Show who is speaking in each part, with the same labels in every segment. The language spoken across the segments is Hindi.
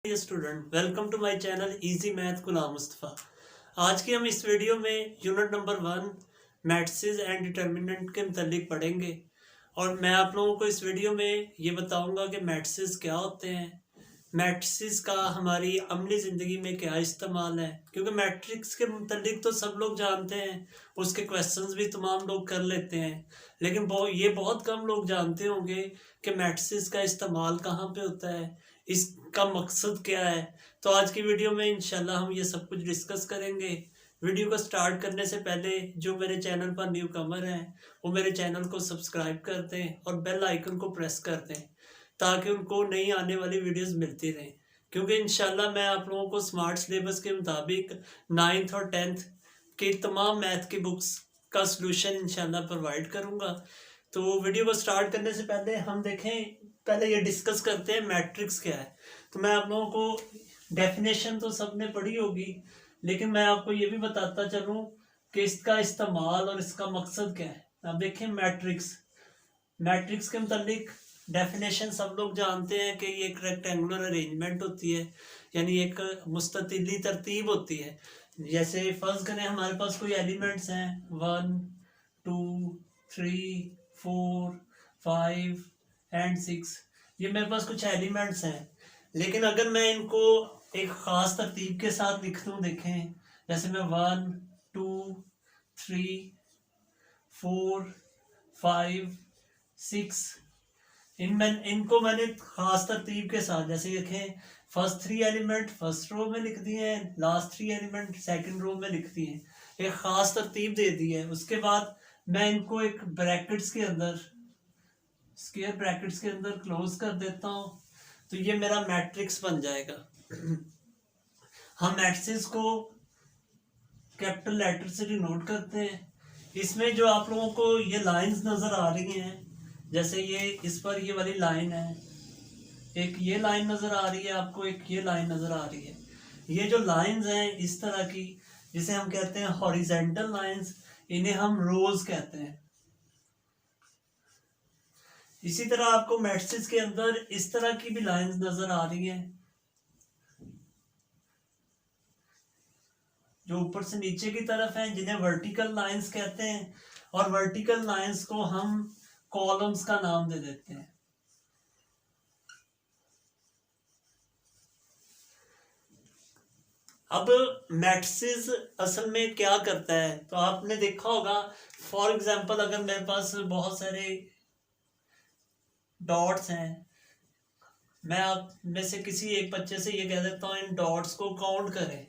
Speaker 1: Student welcome to my channel easy math Ghulam Mustafa. आज की हम इस वीडियो में unit number 1 matrices and determinant के मुतालिक पढ़ेंगे और मैं आप लोगों को इस वीडियो में ये बताऊंगा कि मैट्रिसेस क्या होते हैं, मैट्रिसेस का हमारी अमली ज़िंदगी में क्या इस्तेमाल है। क्योंकि मैट्रिक्स के मुतालिक तो सब लोग जानते हैं, उसके क्वेश्चंस भी तमाम लोग कर लेते हैं, लेकिन ये बहुत कम लोग जानते होंगे कि मैट्रिसेस का इस्तेमाल कहाँ पे होता है, इसका मकसद क्या है। तो आज की वीडियो में इंशाल्लाह हम ये सब कुछ डिस्कस करेंगे। वीडियो को स्टार्ट करने से पहले जो मेरे चैनल पर न्यू कमर हैं वो मेरे चैनल को सब्सक्राइब कर दें और बेल आइकन को प्रेस कर दें ताकि उनको नई आने वाली वीडियोस मिलती रहें। क्योंकि इंशाल्लाह मैं आप लोगों को स्मार्ट सिलेबस के मुताबिक 9th और 10th की तमाम मैथ की बुक्स का सलूशन इंशाल्लाह प्रोवाइड करूँगा। तो वीडियो को स्टार्ट करने से पहले हम देखें, पहले ये डिस्कस करते हैं मैट्रिक्स क्या है। तो मैं आप लोगों को डेफिनेशन तो सबने पढ़ी होगी, लेकिन मैं आपको ये भी बताता चलूँ कि इसका इस्तेमाल और इसका मकसद क्या है। अब देखें मैट्रिक्स के मुतालिक डेफिनेशन सब लोग जानते हैं कि ये एक रेक्टेंगुलर अरेंजमेंट होती है, यानी एक मुस्ततिली तरतीब होती है। जैसे फर्ज करें हमारे पास कोई एलिमेंट्स हैं 1 2 3 4 5 एंड 6, ये मेरे पास कुछ एलिमेंट्स हैं। लेकिन अगर मैं इनको एक ख़ास तरतीब के साथ लिख दूँ, देखें जैसे मैं 1 2 3 4 5 6 इनको मैंने ख़ास तरतीब के साथ, जैसे देखें फर्स्ट 3 एलिमेंट फर्स्ट रो में लिख दिए हैं, लास्ट 3 एलिमेंट सेकंड रो में लिख दिए हैं, एक ख़ास तरतीब दे दी है। उसके बाद मैं इनको एक ब्रैकेट्स के अंदर, स्क्वायर ब्रैकेट्स के अंदर क्लोज कर देता हूँ, तो ये मेरा मैट्रिक्स बन जाएगा। हम मैट्रिक्स को कैपिटल लेटर से डिनोट करते हैं। इसमें जो आप लोगों को ये लाइंस नज़र आ रही हैं, जैसे ये इस पर ये वाली लाइन है, एक ये लाइन नज़र आ रही है आपको, एक ये लाइन नज़र आ रही है। ये जो लाइंस हैं इस तरह की, जिसे हम कहते हैं हॉरिजेंटल लाइंस, इन्हें हम रोज कहते हैं। इसी तरह आपको मैट्रिक्स के अंदर इस तरह की भी लाइंस नजर आ रही हैं, जो ऊपर से नीचे की तरफ हैं, जिन्हें वर्टिकल लाइंस कहते हैं। और वर्टिकल लाइंस को हम कॉलम्स का नाम दे देते हैं। अब मैट्रिक्स असल में क्या करता है, तो आपने देखा होगा, फॉर एग्जांपल अगर मेरे पास बहुत सारे डॉट्स हैं, मैं आप में से किसी एक बच्चे से ये कह देता हूँ इन डॉट्स को काउंट करें,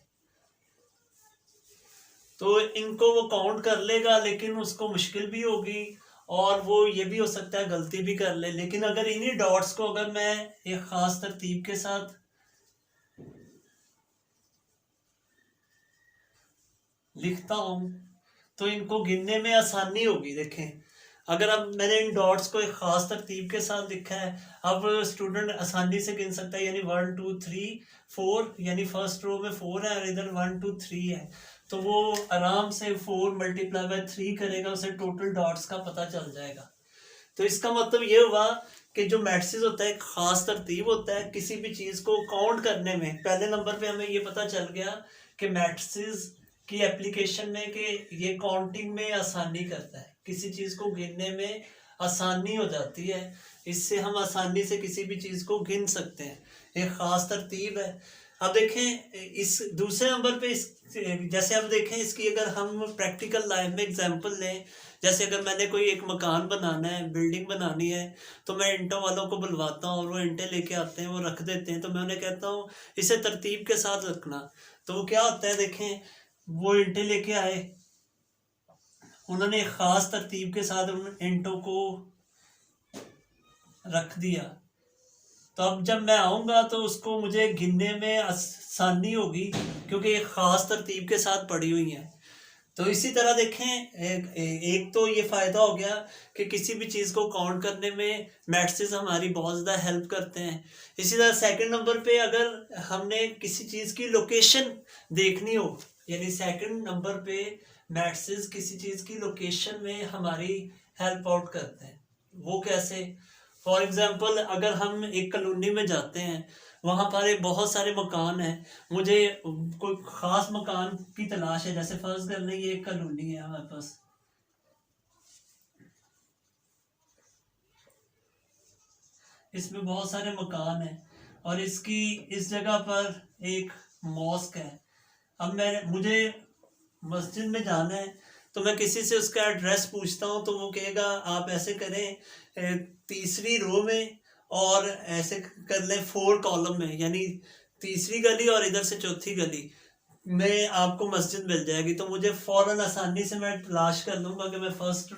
Speaker 1: तो इनको वो काउंट कर लेगा, लेकिन उसको मुश्किल भी होगी और वो ये भी हो सकता है गलती भी कर ले। लेकिन अगर इन्हीं डॉट्स को अगर मैं एक ख़ास तरतीब के साथ लिखता हूँ तो इनको गिनने में आसानी होगी। देखें, अगर अब मैंने इन डॉट्स को एक ख़ास तरतीब के साथ लिखा है, अब स्टूडेंट आसानी से गिन सकता है, यानी 1 2 3 4, यानी फर्स्ट रो में 4 है और इधर 1 2 3 है, तो वो आराम से 4 मल्टीप्लाई बाय 3 करेगा, उसे टोटल डॉट्स का पता चल जाएगा। तो इसका मतलब ये हुआ कि जो मैट्रिक्स होता है एक ख़ास तरतीब होता है। किसी भी चीज़ को काउंट करने में पहले नंबर पे हमें ये पता चल गया कि मैट्रिक्स की एप्लीकेशन में कि ये काउंटिंग में आसानी करता है, किसी चीज़ को गिनने में आसानी हो जाती है, इससे हम आसानी से किसी भी चीज़ को गिन सकते हैं, एक ख़ास तरतीब है। अब देखें इस दूसरे नंबर पे जैसे अब देखें इसकी अगर हम प्रैक्टिकल लाइफ में एग्जांपल लें, जैसे अगर मैंने कोई एक मकान बनाना है, बिल्डिंग बनानी है, तो मैं ईंटों वालों को बुलवाता हूँ और वो ईंटें लेके आते हैं, वो रख देते हैं, तो मैं उन्हें कहता हूँ इसे तरतीब के साथ रखना। तो वो क्या होता है, देखें वो ईंटें लेके आए, उन्होंने एक ख़ास तरतीब के साथ उन ईंटों को रख दिया, तो अब जब मैं आऊँगा तो उसको मुझे गिनने में आसानी होगी क्योंकि एक ख़ास तरतीब के साथ पड़ी हुई है। तो इसी तरह देखें एक तो ये फ़ायदा हो गया कि किसी भी चीज़ को काउंट करने में मैट्रिक्स हमारी बहुत ज़्यादा हेल्प करते हैं। इसी तरह सेकंड नंबर पे अगर हमने किसी चीज़ की लोकेशन देखनी हो, यानी सेकंड नंबर पे मैट्रिक्स किसी चीज़ की लोकेशन में हमारी हेल्प आउट करते हैं। वो कैसे, फॉर एग्जांपल अगर हम एक कॉलोनी में जाते हैं, वहाँ पर एक बहुत सारे मकान हैं, मुझे कोई ख़ास मकान की तलाश है। जैसे फ़र्ज़ कर लें ये एक कॉलोनी है हमारे पास, इसमें बहुत सारे मकान हैं और इसकी इस जगह पर एक मॉस्क है। अब मुझे मस्जिद में जाना है, तो मैं किसी से उसका एड्रेस पूछता हूँ तो वो कहेगा आप ऐसे करें, तीसरी रो में, और ऐसे कर लें 4 कॉलम में, यानी तीसरी गली और इधर से चौथी गली में आपको मस्जिद मिल जाएगी। तो मुझे फ़ौरन आसानी से मैं तलाश कर लूँगा कि मैं फर्स्ट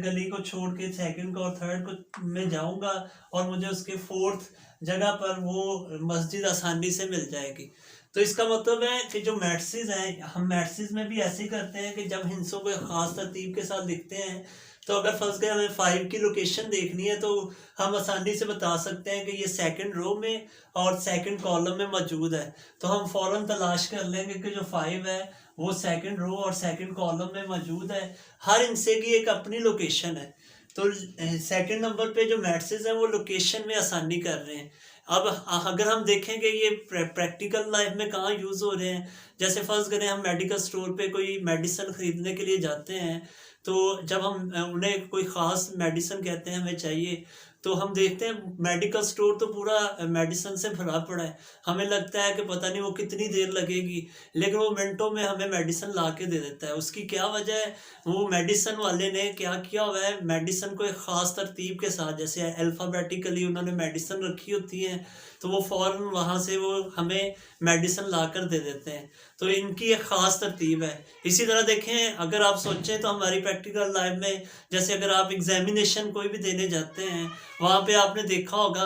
Speaker 1: गली को छोड़ के सेकंड को और थर्ड को में जाऊँगा और मुझे उसके फोर्थ जगह पर वो मस्जिद आसानी से मिल जाएगी। तो इसका मतलब है कि जो मैट्रिसेस हैं, हम मैट्रिसेस में भी ऐसे ही करते हैं कि जब हिंसों को ख़ास तरतीब के साथ लिखते हैं, तो अगर फर्ज करें हमें 5 की लोकेशन देखनी है तो हम आसानी से बता सकते हैं कि ये सेकंड रो में और सेकंड कॉलम में मौजूद है। तो हम फ़ौरन तलाश कर लेंगे कि जो 5 है वो सेकंड रो और सेकंड कॉलम में मौजूद है। हर हिस्से की एक अपनी लोकेशन है। तो सेकंड नंबर पे जो मैट्रिसेस हैं वो लोकेशन में आसानी कर रहे हैं। अब अगर हम देखेंगे ये प्रैक्टिकल लाइफ में कहाँ यूज़ हो रहे हैं, जैसे फ़र्ज़ करें हम मेडिकल स्टोर पे कोई मेडिसिन ख़रीदने के लिए जाते हैं, तो जब हम उन्हें कोई ख़ास मेडिसिन कहते हैं हमें चाहिए, तो हम देखते हैं मेडिकल स्टोर तो पूरा मेडिसिन से भरा पड़ा है। हमें लगता है कि पता नहीं वो कितनी देर लगेगी, लेकिन वो मिनटों में हमें मेडिसिन ला के दे देता है। उसकी क्या वजह है? वो मेडिसिन वाले ने क्या किया हुआ है, मेडिसिन को एक ख़ास तरतीब के साथ, जैसे अल्फ़ाबेटिकली उन्होंने मेडिसिन रखी होती हैं, तो वो फ़ौरन वहाँ से वो हमें मेडिसिन ला कर दे देते हैं। तो इनकी एक ख़ास तरतीब है। इसी तरह देखें, अगर आप सोचें तो हमारी प्रैक्टिकल लाइफ में, जैसे अगर आप एग्जामिनेशन कोई भी देने जाते हैं, वहाँ पे आपने देखा होगा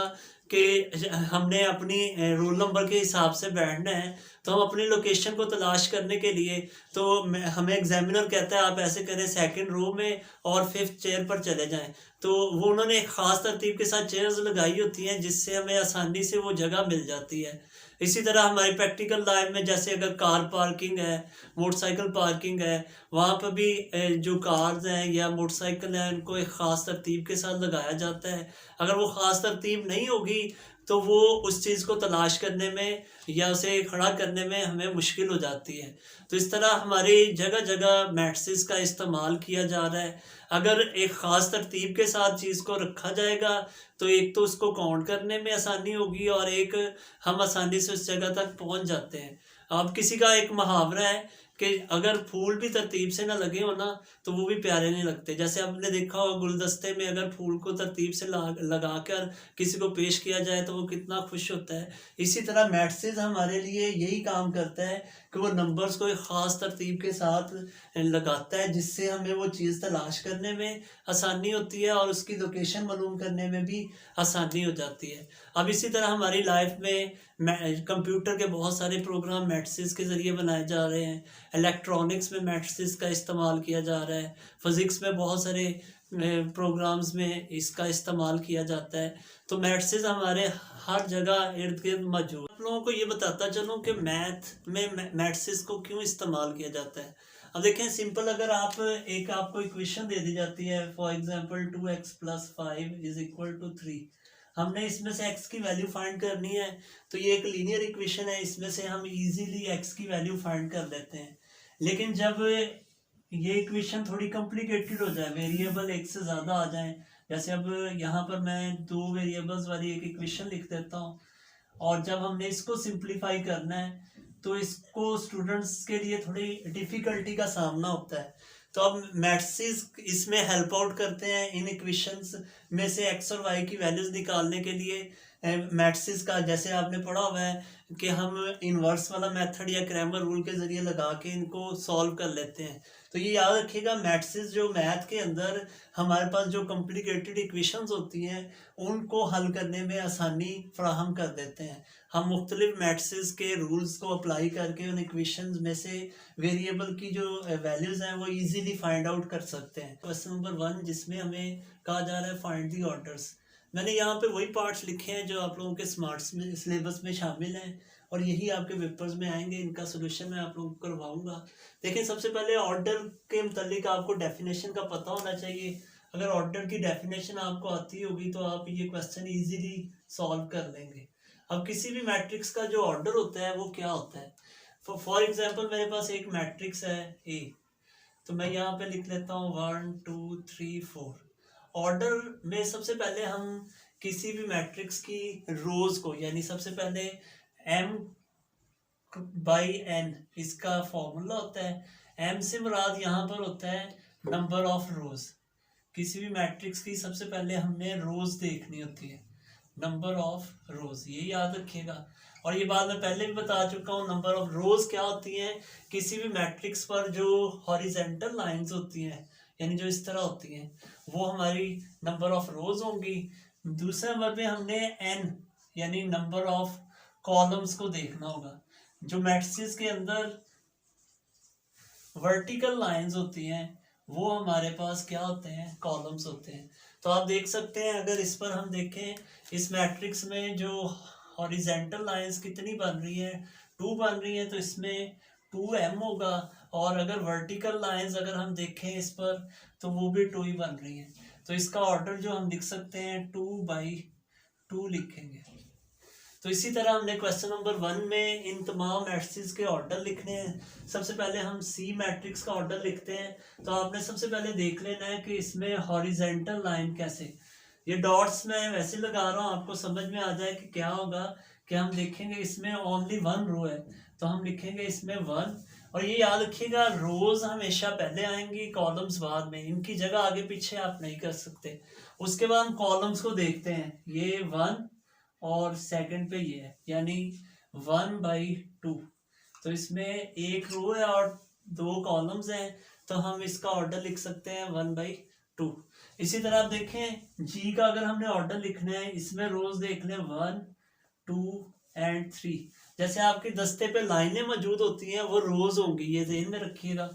Speaker 1: कि हमने अपनी रोल नंबर के हिसाब से बैठना है, तो हम अपनी लोकेशन को तलाश करने के लिए, तो हमें एग्जामिनर कहता है आप ऐसे करें सेकंड रो में और 5th चेयर पर चले जाएं। तो वो उन्होंने एक ख़ास तरतीब के साथ चेयर्स लगाई होती हैं जिससे हमें आसानी से वो जगह मिल जाती है। इसी तरह हमारी प्रैक्टिकल लाइफ में, जैसे अगर कार पार्किंग है, मोटरसाइकिल पार्किंग है, वहाँ पर भी जो कार्स हैं या मोटरसाइकिल हैं उनको एक ख़ास तरतीब के साथ लगाया जाता है। अगर वो ख़ास तरतीब नहीं होगी तो वो उस चीज़ को तलाश करने में या उसे खड़ा करने में हमें मुश्किल हो जाती है। तो इस तरह हमारी जगह जगह मैट्रिसेस का इस्तेमाल किया जा रहा है। अगर एक ख़ास तरतीब के साथ चीज़ को रखा जाएगा तो एक तो उसको काउंट करने में आसानी होगी और एक हम आसानी से उस जगह तक पहुंच जाते हैं। अब किसी का एक मुहावरा है कि अगर फूल भी तरतीब से ना लगे हो ना तो वो भी प्यारे नहीं लगते। जैसे आपने देखा होगा गुलदस्ते में अगर फूल को तरतीब से लगा कर किसी को पेश किया जाए तो वो कितना खुश होता है। इसी तरह मैट्रिसेस हमारे लिए यही काम करता है कि वो नंबर्स को एक ख़ास तरतीब के साथ लगाता है जिससे हमें वो चीज़ तलाश करने में आसानी होती है और उसकी लोकेशन मालूम करने में भी आसानी हो जाती है। अब इसी तरह हमारी लाइफ में कंप्यूटर के बहुत सारे प्रोग्राम मैट्रिसेस के ज़रिए बनाए जा रहे हैं। इलेक्ट्रॉनिक्स में मैट्रिसेस का इस्तेमाल किया जा रहा है। फिज़िक्स में बहुत सारे प्रोग्राम्स में इसका इस्तेमाल किया जाता है। तो मैट्रिसेस हमारे हर जगह इर्द गिर्द मौजूद। आप लोगों को ये बताता चलूँ कि मैथ में मैट्रिसेस को क्यों इस्तेमाल किया जाता है। अब देखें, सिंपल, अगर आपको इक्वेशन दे दी जाती है, फॉर एग्जांपल 2x + 5 = 3, हमने इसमें से x की वैल्यू फाइंड करनी है। तो ये एक लीनियर इक्वेशन है, इसमें से हम इजीली x की वैल्यू फाइंड कर लेते हैं। लेकिन जब ये इक्वेशन थोड़ी कॉम्प्लिकेटेड हो जाए, वेरिएबल एक से ज़्यादा आ जाए, जैसे अब यहाँ पर मैं 2 वेरिएबल्स वाली एक इक्वेशन लिख देता हूँ और जब हमने इसको सिंप्लीफाई करना है तो इसको स्टूडेंट्स के लिए थोड़ी डिफ़िकल्टी का सामना होता है। तो अब मैट्रिसेस इसमें हेल्प आउट करते हैं इन इक्वेशंस में से x और y की वैल्यूज़ निकालने के लिए। मैट्रिसेस का जैसे आपने पढ़ा हुआ है कि हम इन्वर्स वाला मेथड या क्रैमर रूल के ज़रिए लगा के इनको सॉल्व कर लेते हैं। तो ये याद रखिएगा, मैट्रिसेस जो मैथ के अंदर हमारे पास जो कॉम्प्लिकेटेड इक्वेशंस होती हैं उनको हल करने में आसानी फराहम कर देते हैं। हम मुख्तलिफ मैट्रिसेस के रूल्स को अप्लाई करके उन इक्वेशंस में से वेरिएबल की जो वैल्यूज़ हैं वो इजीली फाइंड आउट कर सकते हैं। क्वेश्चन नंबर 1 जिसमें हमें कहा जा रहा है फाइंड दी ऑर्डर्स। मैंने यहाँ पे वही पार्ट्स लिखे हैं जो आप लोगों के स्मार्ट्स में सिलेबस में शामिल हैं और यही आपके पेपर्स में आएंगे। इनका सोल्यूशन मैं आप लोगों को करवाऊंगा। देखिए, सबसे पहले ऑर्डर के मतलब आपको डेफिनेशन का पता होना चाहिए। अगर ऑर्डर की डेफिनेशन आपको आती होगी तो आप ये क्वेश्चन इजीली सॉल्व कर लेंगे। अब किसी भी मैट्रिक्स का जो ऑर्डर होता है वो क्या होता है। फॉर एग्जाम्पल मेरे पास एक मैट्रिक्स है ए, तो मैं यहाँ पे लिख लेता हूँ 1 2 3 4। ऑर्डर में सबसे पहले हम किसी भी मैट्रिक्स की रोज को, यानी सबसे पहले m बाई n इसका फॉर्मूला होता है। m से मुराद यहाँ पर होता है नंबर ऑफ रोज। किसी भी मैट्रिक्स की सबसे पहले हमने रोज देखनी होती है, नंबर ऑफ रोज, ये याद रखिएगा। और ये बात मैं पहले भी बता चुका हूँ, नंबर ऑफ रोज क्या होती हैं, किसी भी मैट्रिक्स पर जो हॉरिजेंटल लाइंस होती हैं, यानी जो इस तरह होती हैं, वो हमारी नंबर ऑफ रोज होंगी। दूसरे नंबर पे हमने n यानी नंबर ऑफ कॉलम्स को देखना होगा। जो मैट्रिक्स के अंदर वर्टिकल लाइंस होती हैं वो हमारे पास क्या होते हैं, कॉलम्स होते हैं। तो आप देख सकते हैं, अगर इस पर हम देखें, इस मैट्रिक्स में जो हॉरिजेंटल लाइंस कितनी बन रही है, 2 बन रही है, तो इसमें 2m होगा। और अगर वर्टिकल लाइंस अगर हम देखें इस पर, तो वो भी 2 ही बन रही है। तो इसका ऑर्डर जो हम लिख सकते हैं 2/2 लिखेंगे। तो इसी तरह हमने क्वेश्चन नंबर 1 में इन तमाम मैट्रिक्स के ऑर्डर लिखने हैं। सबसे पहले हम सी मैट्रिक्स का ऑर्डर लिखते हैं। तो आपने सबसे पहले देख लेना है कि इसमें हॉरिजेंटल लाइन कैसे, ये डॉट्स मैं वैसे लगा रहा हूँ, आपको समझ में आ जाए कि क्या होगा। कि हम देखेंगे इसमें ओनली 1 रो है, तो हम लिखेंगे इसमें 1। और ये याद रखिएगा, रोज हमेशा पहले आएंगी, कॉलम्स बाद में, इनकी जगह आगे पीछे आप नहीं कर सकते। उसके बाद हम कॉलम्स को देखते हैं, ये 1 और सेकंड पे ये है, यानी 1/2। तो इसमें एक रो है और 2 कॉलम्स हैं, तो हम इसका ऑर्डर लिख सकते हैं 1/2। इसी तरह आप देखें जी का अगर हमने ऑर्डर लिखना है, इसमें रोज देख लें 1 2 एंड 3। जैसे आपके दस्ते पे लाइनें मौजूद होती हैं वो रोज होंगी, ये ध्यान में रखिएगा।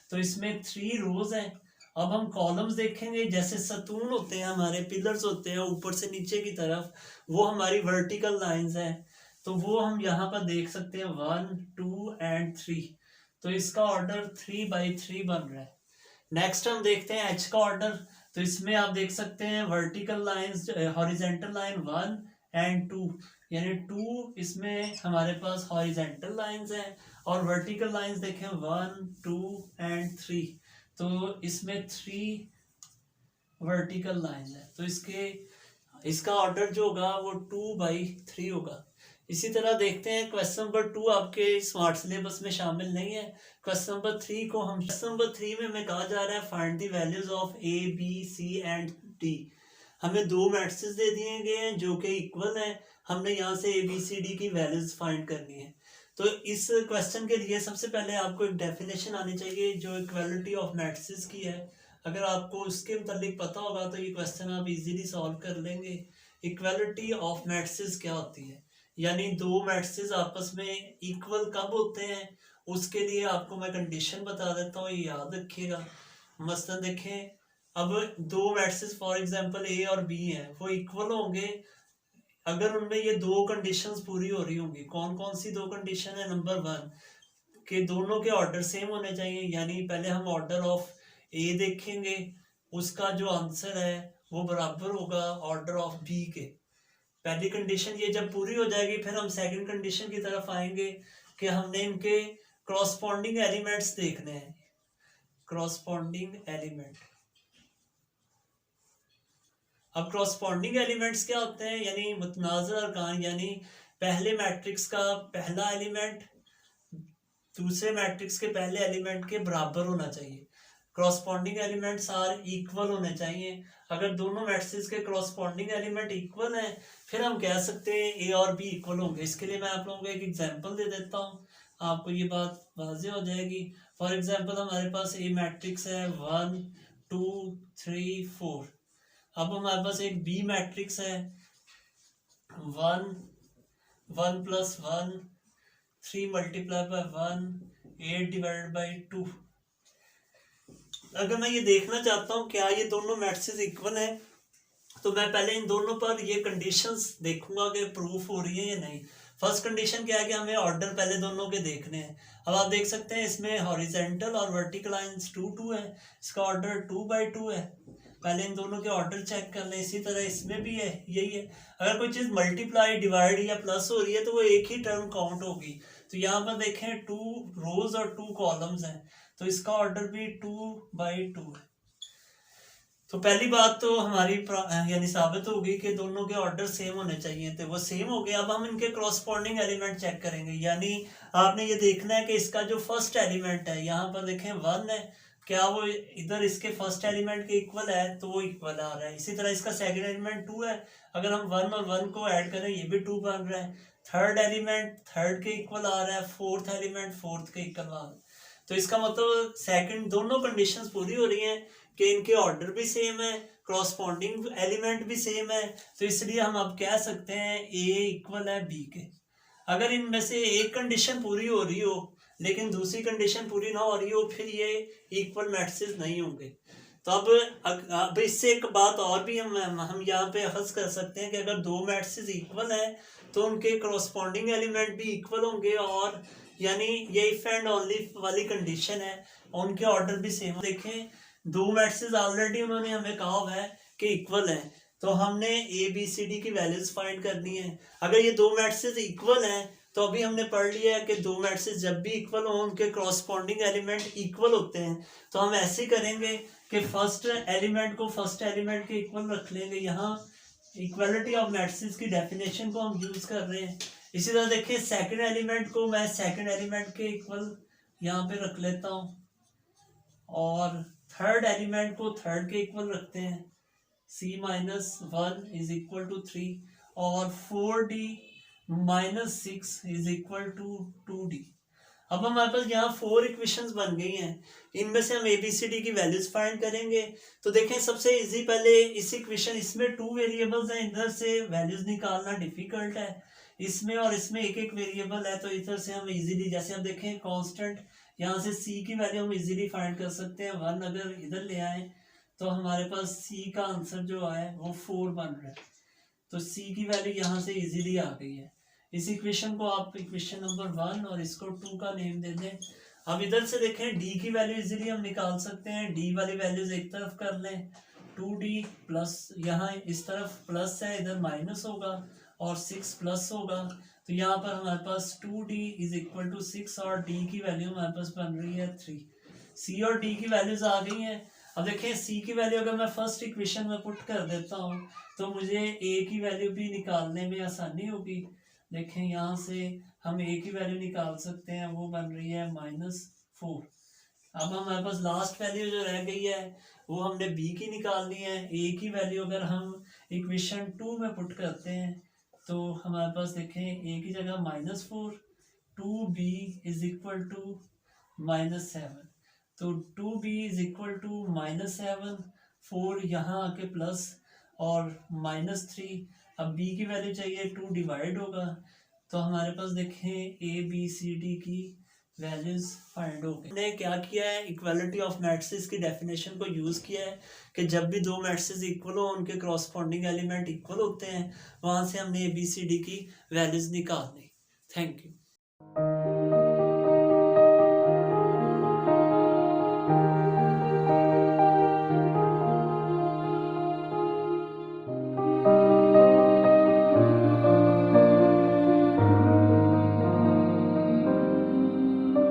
Speaker 1: तो इसमें 3 रोज हैं। अब हम कॉलम्स देखेंगे, जैसे सतून होते हैं, हमारे पिलर्स होते हैं ऊपर से नीचे की तरफ, वो हमारी वर्टिकल लाइंस हैं। तो वो हम यहाँ पर देख सकते हैं 1 2 एंड 3। तो इसका ऑर्डर 3/3 बन रहा है। नेक्स्ट हम देखते हैं एच का ऑर्डर। तो इसमें आप देख सकते हैं vertical lines, horizontal line 1 and 2, यानी 2 इसमें हमारे पास हॉरिजेंटल लाइंस हैं, और वर्टिकल लाइंस देखें 1 2 एंड 3। तो इसमें 3 वर्टिकल लाइंस है। तो इसका ऑर्डर जो होगा वो 2/3 होगा। इसी तरह देखते हैं क्वेश्चन नंबर 2 आपके स्मार्ट सिलेबस में शामिल नहीं है। क्वेश्चन नंबर 3 को हम, क्वेश्चन नंबर 3 में हमें कहा जा रहा है find the values of A B C and D. हमें 2 मैट्रिसेस दे दिए गए हैं जो कि इक्वल हैं, हमने यहाँ से ए बी सी डी की वैल्यूज फाइंड करनी है। तो इस क्वेश्चन के लिए सबसे पहले आपको एक डेफिनेशन आनी चाहिए जो इक्वालिटी ऑफ मैट्रिसेस की है। अगर आपको उसके मुतालिक पता होगा तो ये क्वेश्चन आप इजीली सॉल्व कर लेंगे। इक्वालिटी ऑफ मैट्रिसेस क्या होती है, यानी 2 मैट्रिसेस आपस में इक्वल कब होते हैं, उसके लिए आपको मैं कंडीशन बता देता हूँ, ये याद रखिएगा। मसलन देखें, अब 2 मैट्रिसेस फॉर एग्जांपल ए और बी हैं, वो इक्वल होंगे अगर उनमें ये 2 कंडीशंस पूरी हो रही होंगी। कौन कौन सी 2 कंडीशन है? नंबर 1 कि दोनों के ऑर्डर सेम होने चाहिए, यानी पहले हम ऑर्डर ऑफ ए देखेंगे, उसका जो आंसर है वो बराबर होगा ऑर्डर ऑफ बी के। पहली कंडीशन ये जब पूरी हो जाएगी, फिर हम सेकंड कंडीशन की तरफ आएंगे कि हमने इनके क्रॉसपॉन्डिंग एलिमेंट्स देखने हैं। क्रॉसपॉन्डिंग एलिमेंट, अब क्रॉसपॉन्डिंग एलिमेंट्स क्या होते हैं? यानी मुतनाज़िर अरकान, यानी पहले मैट्रिक्स का पहला एलिमेंट दूसरे मैट्रिक्स के पहले एलिमेंट के बराबर होना चाहिए। क्रॉसपॉन्डिंग एलिमेंट्स आर इक्वल होने चाहिए। अगर दोनों मैट्रिक्स के क्रॉसपॉन्डिंग एलिमेंट इक्वल हैं, फिर हम कह सकते हैं ए और बी इक्वल होंगे। इसके लिए मैं आप लोगों को एक एग्जांपल दे देता हूँ, आपको ये बात वाज़ेह हो जाएगी। फॉर एग्जांपल हमारे पास ए मैट्रिक्स है 1 2 3 4। अब हमारे पास एक बी मैट्रिक्स है 1 1 + 1 3 × 1 8/2। अगर मैं ये देखना चाहता हूँ क्या ये दोनों मैट्रिसेस इक्वल हैं, तो मैं पहले इन दोनों पर ये कंडीशंस देखूंगा कि प्रूफ हो रही है या नहीं। फर्स्ट कंडीशन क्या है कि हमें ऑर्डर पहले दोनों के देखने हैं। अब आप देख सकते हैं इसमें हॉरिजेंटल और वर्टिकल लाइंस 2 2 है, इसका ऑर्डर 2/2 है। पहले इन दोनों के ऑर्डर चेक कर लें। इसी तरह इसमें भी है, यही है। अगर कोई चीज़ मल्टीप्लाई, डिवाइड या प्लस हो रही है तो वो एक ही टर्म काउंट होगी। तो यहाँ पर देखें 2 रोज और 2 कॉलम्स हैं, तो इसका ऑर्डर भी 2/2 है। तो पहली बात तो हमारी यानी साबित होगी कि दोनों के ऑर्डर सेम होने चाहिए थे, वो सेम हो गए। अब हम इनके क्रॉसपॉन्डिंग एलिमेंट चेक करेंगे, यानी आपने ये देखना है कि इसका जो फर्स्ट एलिमेंट है, यहाँ पर देखें 1 है, क्या वो इधर इसके फर्स्ट एलिमेंट के इक्वल है, तो वो इक्वल आ रहा है। इसी तरह इसका सेकंड एलिमेंट 2 है, अगर हम 1 और 1 को ऐड करें ये भी 2 बन रहा है। थर्ड एलिमेंट थर्ड के इक्वल आ रहा है, फोर्थ एलिमेंट फोर्थ के इक्वल आ रहा है। तो इसका मतलब सेकंड दोनों कंडीशंस पूरी हो रही हैं कि इनके ऑर्डर भी सेम है, क्रॉसपॉन्डिंग एलिमेंट भी सेम है। तो इसलिए हम अब कह सकते हैं ए इक्वल है बी के। अगर इनमें से एक कंडीशन पूरी हो रही हो लेकिन दूसरी कंडीशन पूरी ना हो रही हो, फिर ये इक्वल मैट्रिसेस नहीं होंगे। तो अब इससे एक बात और भी हम यहाँ पे अखज़ कर सकते हैं कि अगर दो मैट्रिसेस इक्वल है तो उनके क्रॉसपॉन्डिंग एलिमेंट भी इक्वल होंगे, और यानी ये इफ एंड ओनली वाली कंडीशन है, उनके ऑर्डर भी सेम। देखें दो मैट्रिसेस ऑलरेडी उन्होंने हमें कहा हुआ है कि इक्वल है, तो हमने ए बी सी डी की वैल्यूज फाइंड करनी है। अगर ये दो मैट्रिसेस इक्वल हैं तो अभी हमने पढ़ लिया है कि दो मैट्रिसेस जब भी इक्वल हो उनके क्रॉसपॉन्डिंग एलिमेंट इक्वल होते हैं। तो हम ऐसे करेंगे कि फर्स्ट एलिमेंट को फर्स्ट एलिमेंट के इक्वल रख लेंगे। यहाँ इक्वलिटी ऑफ मैट्रिसेस की डेफिनेशन को हम यूज कर रहे हैं। इसी तरह देखिए सेकंड एलिमेंट को मैं सेकंड एलिमेंट के इक्वल यहाँ पे रख लेता हूँ, और थर्ड एलिमेंट को थर्ड के इक्वल रखते हैं, c-1 इज इक्वल टू 3, और 4d - 6 is equal to 2d। अब हमारे पास यहाँ 4 इक्वेशंस बन गई हैं, इनमें से हम ABCD की वैल्यूज फाइंड करेंगे। तो देखें सबसे इजी पहले इस इक्वेशन, इसमें 2 वेरिएबल्स हैं, इधर से वैल्यूज निकालना डिफिकल्ट है, इसमें और इसमें एक एक वेरिएबल है, तो इधर से हम इजीली, जैसे आप देखें कांस्टेंट, यहाँ से c की वैल्यू हम इजीली फाइंड कर सकते हैं। 1 अगर इधर ले आए तो हमारे पास c का आंसर जो आए वो 4 बन रहा है, तो c की वैल्यू यहाँ से इजीली आ गई है। इस इक्वेशन को आप इक्वेशन नंबर 1 और इसको 2 का नेम दे दें। अब इधर से देखें d की वैल्यू इजीली हम निकाल सकते हैं, d वाली वैल्यूज एक तरफ कर लें, 2d प्लस, यहाँ इस तरफ प्लस है, इधर माइनस होगा, और 6 प्लस होगा, तो यहाँ पर हमारे पास 2d इज इक्वल टू 6, और d की वैल्यू हमारे पास बन रही है 3। c और d की वैल्यूज आ गई हैं। अब देखें c की वैल्यू अगर मैं फर्स्ट इक्वेशन में पुट कर देता हूँ तो मुझे a की वैल्यू भी निकालने में आसानी होगी। देखें यहाँ से हम a की वैल्यू निकाल सकते हैं, वो बन रही है -4। अब हमारे पास लास्ट वैल्यू जो रह गई है वो हमने b की निकालनी है। a की वैल्यू अगर हम इक्वेशन 2 में पुट करते हैं तो हमारे पास देखें a की जगह -4, 2b इज इक्वल टू -7, तो 2b इज इक्वल टू -7, 4 यहाँ आके प्लस और -3। अब b की वैल्यू चाहिए, 2 डिवाइड होगा, तो हमारे पास देखें ABCD की वैल्यूज फाइंड हो गई। हमने क्या किया है, इक्वालिटी ऑफ मैट्रिसेस की डेफिनेशन को यूज़ किया है कि जब भी दो मैट्रिसेस इक्वल हो उनके क्रॉसपॉन्डिंग एलिमेंट इक्वल होते हैं, वहाँ से हमने ABCD की वैल्यूज निकालनी। Thank you.